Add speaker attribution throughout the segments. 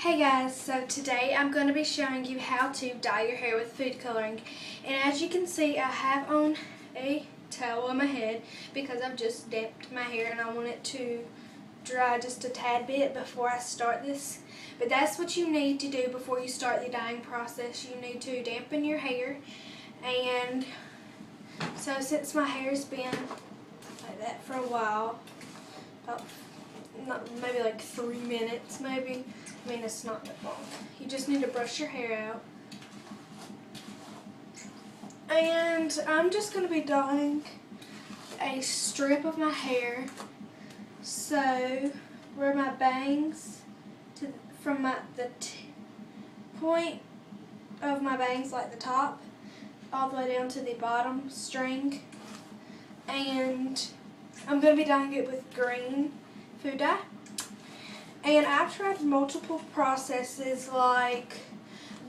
Speaker 1: Hey guys, so today I'm going to be showing you how to dye your hair with food coloring. And as you can see, I have on a towel on my head because I've just damped my hair and I want it to dry just a tad bit before I start this. But that's what you need to do before you start the dyeing process. You need to dampen your hair. And so since my hair's been like that for a while, maybe like 3 minutes maybe. I mean, it's not that long. You just need to brush your hair out. And I'm just going to be dyeing a strip of my hair. So where my bangs, from the point of my bangs, like the top, all the way down to the bottom string. And I'm going to be dyeing it with green food dye. And I've tried multiple processes like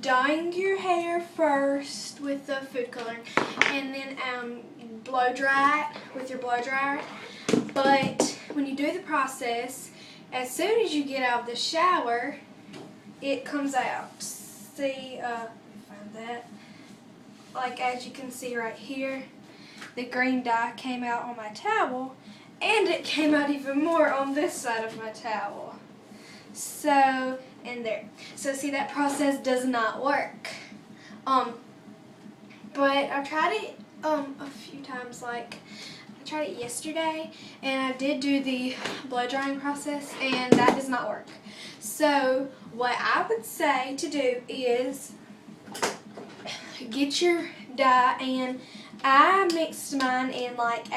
Speaker 1: dyeing your hair first with the food coloring and then blow dry it with your blow dryer. But when you do the process, as soon as you get out of the shower, it comes out. See, find that. Like as you can see right here, the green dye came out on my towel, and it came out even more on this side of my towel. So, in there. So see, that process does not work. But I've tried it a few times. Like, I tried it yesterday, and I did do the blow drying process, and that does not work. So, what I would say to do is get your dye, and I mixed mine in like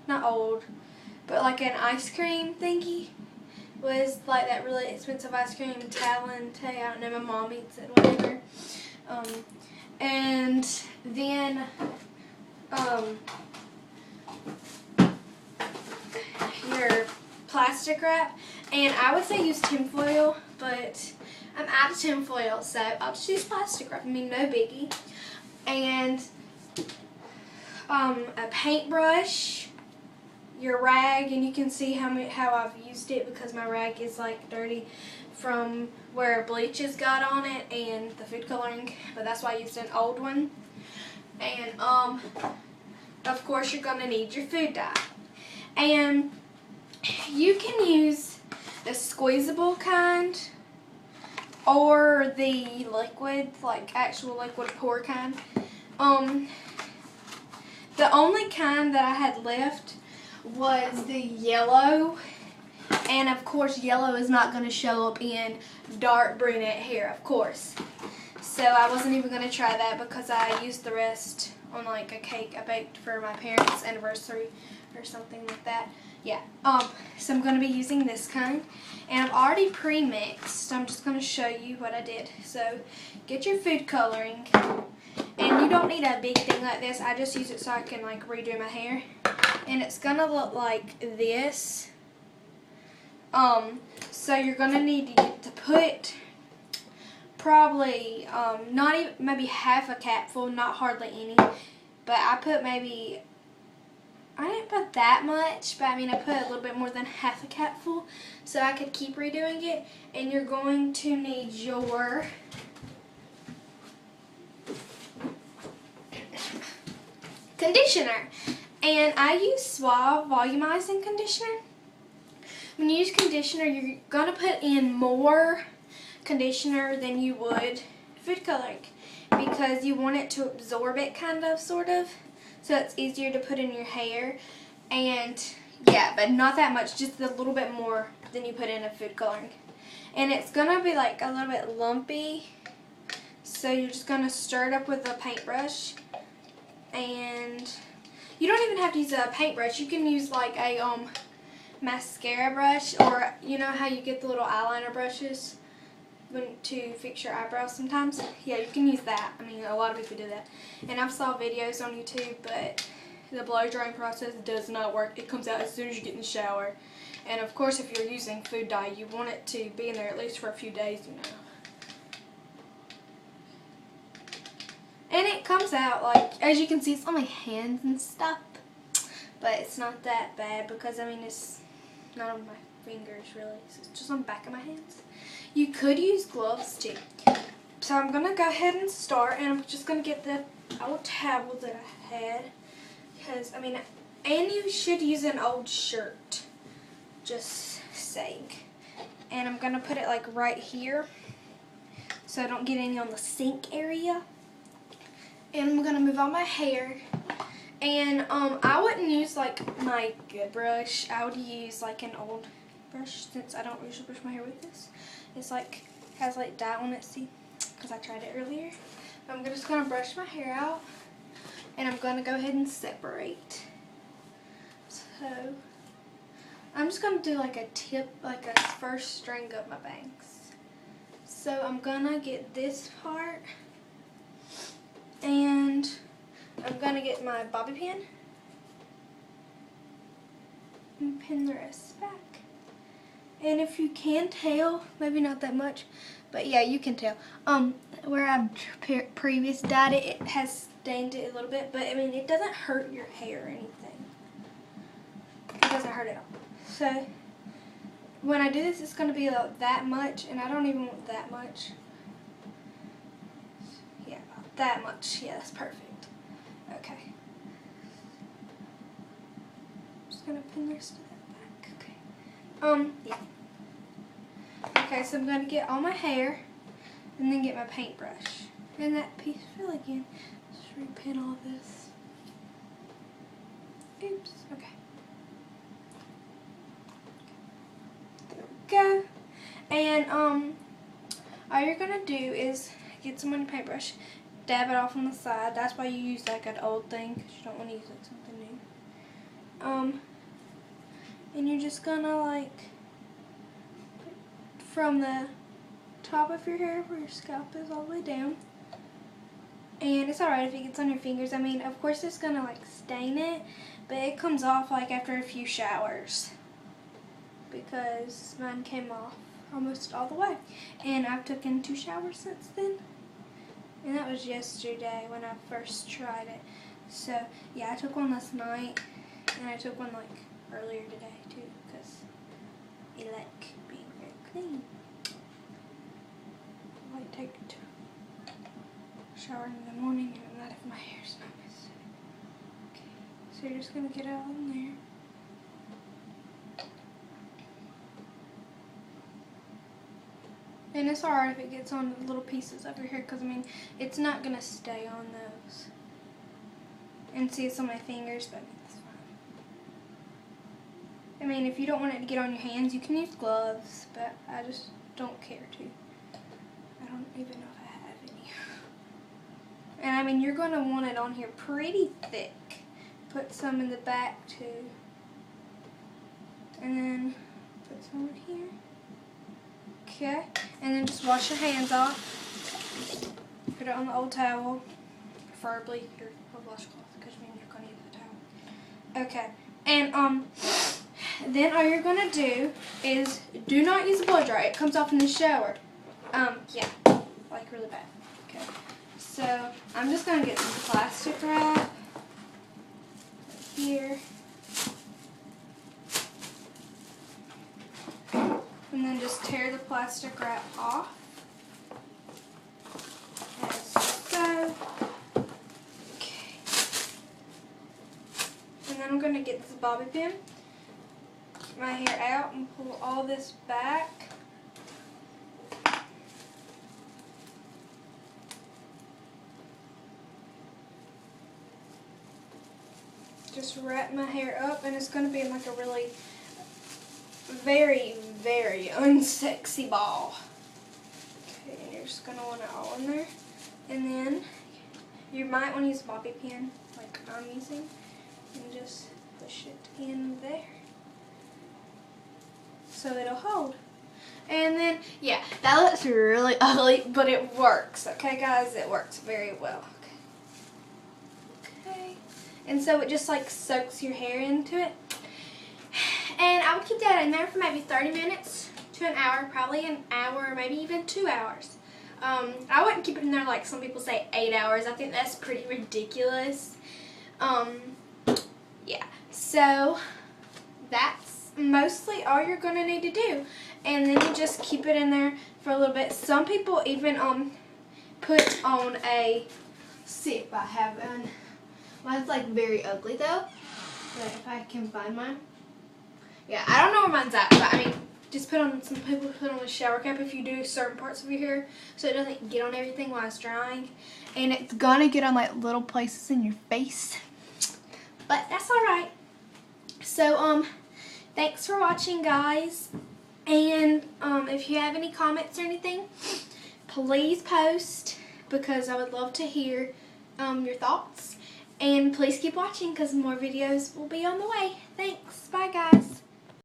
Speaker 1: not old, but like an ice cream thingy. Was like that really expensive ice cream, Talon, I don't know, my mom eats it, whatever. And then your plastic wrap, and I would say use tin foil, but I'm out of tin foil, so I'll just use plastic wrap. I mean, no biggie. And a paintbrush, your rag, and you can see how I've used it because my rag is like dirty from where bleach has got on it and the food coloring, but that's why I used an old one. And of course you're gonna need your food dye, and you can use the squeezable kind or the liquid, like actual liquid pour kind. The only kind that I had left was the yellow, and of course yellow is not going to show up in dark brunette hair, of course. So I wasn't even going to try that because I used the rest on like a cake I baked for my parents' anniversary or something like that. Yeah. So I'm going to be using this kind, and I've already pre-mixed. I'm just going to show you what I did. So get your food coloring, and you don't need a big thing like this. I just use it so I can like redo my hair. And it's gonna look like this. So you're gonna need to put probably not even, maybe half a capful, not hardly any. But I put maybe, I didn't put that much, but I mean I put a little bit more than half a capful so I could keep redoing it. And you're going to need your conditioner. And I use Suave Volumizing Conditioner. When you use conditioner, you're going to put in more conditioner than you would food coloring because you want it to absorb it kind of, sort of. So it's easier to put in your hair. And yeah, but not that much, just a little bit more than you put in a food coloring. And it's going to be like a little bit lumpy. So you're just going to stir it up with a paintbrush. And you don't even have to use a paintbrush. You can use like a mascara brush, or you know how you get the little eyeliner brushes to fix your eyebrows sometimes? Yeah, you can use that. I mean, a lot of people do that. And I've saw videos on YouTube, but the blow drying process does not work. It comes out as soon as you get in the shower. And of course, if you're using food dye, you want it to be in there at least for a few days, you know. And it comes out, like, as you can see, it's on my hands and stuff. But it's not that bad because, I mean, it's not on my fingers, really. It's just on the back of my hands. You could use gloves too. So I'm going to go ahead and start, and I'm just going to get the old towel that I had. Because, I mean, and you should use an old shirt. Just saying. And I'm going to put it like right here, so I don't get any on the sink area. And I'm going to move all my hair. And I wouldn't use like my good brush. I would use like an old brush, since I don't usually brush my hair with this. It's like, has like dye on it, see? Because I tried it earlier. I'm just going to brush my hair out. And I'm going to go ahead and separate. So, I'm just going to do like a tip, like a first string of my bangs. So I'm going to get this part. And I'm going to get my bobby pin. And pin the rest back. And if you can tell, maybe not that much, but yeah, you can tell. Where I've previous dyed it, it has stained it a little bit, but I mean, it doesn't hurt your hair or anything. It doesn't hurt at all. So, when I do this, it's going to be about that much, and I don't even want that much. Yeah, about that much. Yeah, that's perfect. Okay. I'm just going to pin the rest of that back. Okay. Yeah. Okay, so I'm going to get all my hair, and then get my paintbrush. And that piece, fill again. Just repin all this. Oops, okay. There we go. And, all you're going to do is get some on your paintbrush, dab it off on the side. That's why you use like an old thing, because you don't want to use like something new. And you're just going to like, from the top of your hair where your scalp is all the way down. And it's alright if it gets on your fingers. I mean, of course it's going to like stain it, but it comes off like after a few showers. Because mine came off almost all the way. And I've taken 2 showers since then. And that was yesterday when I first tried it. So, yeah, I took one last night. And I took one like earlier today too. Because I like being very clean. I like take a shower in the morning and not if my hair's not messy. Okay, so you're just going to get it all in there. And it's alright if it gets on the little pieces of your hair, because I mean, it's not going to stay on those. And see, it's on my fingers, but it's fine. I mean, if you don't want it to get on your hands, you can use gloves, but I just don't care to. I don't even know if I have any. And I mean, you're going to want it on here pretty thick. Put some in the back too. And then put some in here. Okay, and then just wash your hands off. Put it on the old towel, preferably your washcloth, because I mean you're going to use the towel. Okay, and then all you're going to do is do not use a blow dryer. It comes off in the shower. Yeah, like really bad. Okay, so I'm just going to get some plastic wrap here. And then just tear the plastic wrap off, as so. Okay. And then I'm going to get this bobby pin, get my hair out, and pull all this back. Just wrap my hair up, and it's going to be in like a really very, very unsexy ball. Okay, and you're just going to want it all in there. And then you might want to use a bobby pin like I'm using and just push it in there so it'll hold. And then, yeah, that looks really ugly, but it works. Okay, guys, it works very well. Okay. And so it just like soaks your hair into it. And I would keep that in there for maybe 30 minutes to an hour, probably an hour, maybe even 2 hours. I wouldn't keep it in there like some people say 8 hours. I think that's pretty ridiculous. Yeah, so that's mostly all you're going to need to do. and then you just keep it in there for a little bit. Some people even put on a, see if I have one. Mine's like very ugly though. But if I can find mine. Yeah, I don't know where mine's at, but I mean, just put on, some people put on a shower cap if you do certain parts of your hair so it doesn't get on everything while it's drying. And it's gonna get on like little places in your face. But that's alright. So, thanks for watching, guys. And if you have any comments or anything, please post because I would love to hear your thoughts. And please keep watching because more videos will be on the way. Thanks. Bye, guys.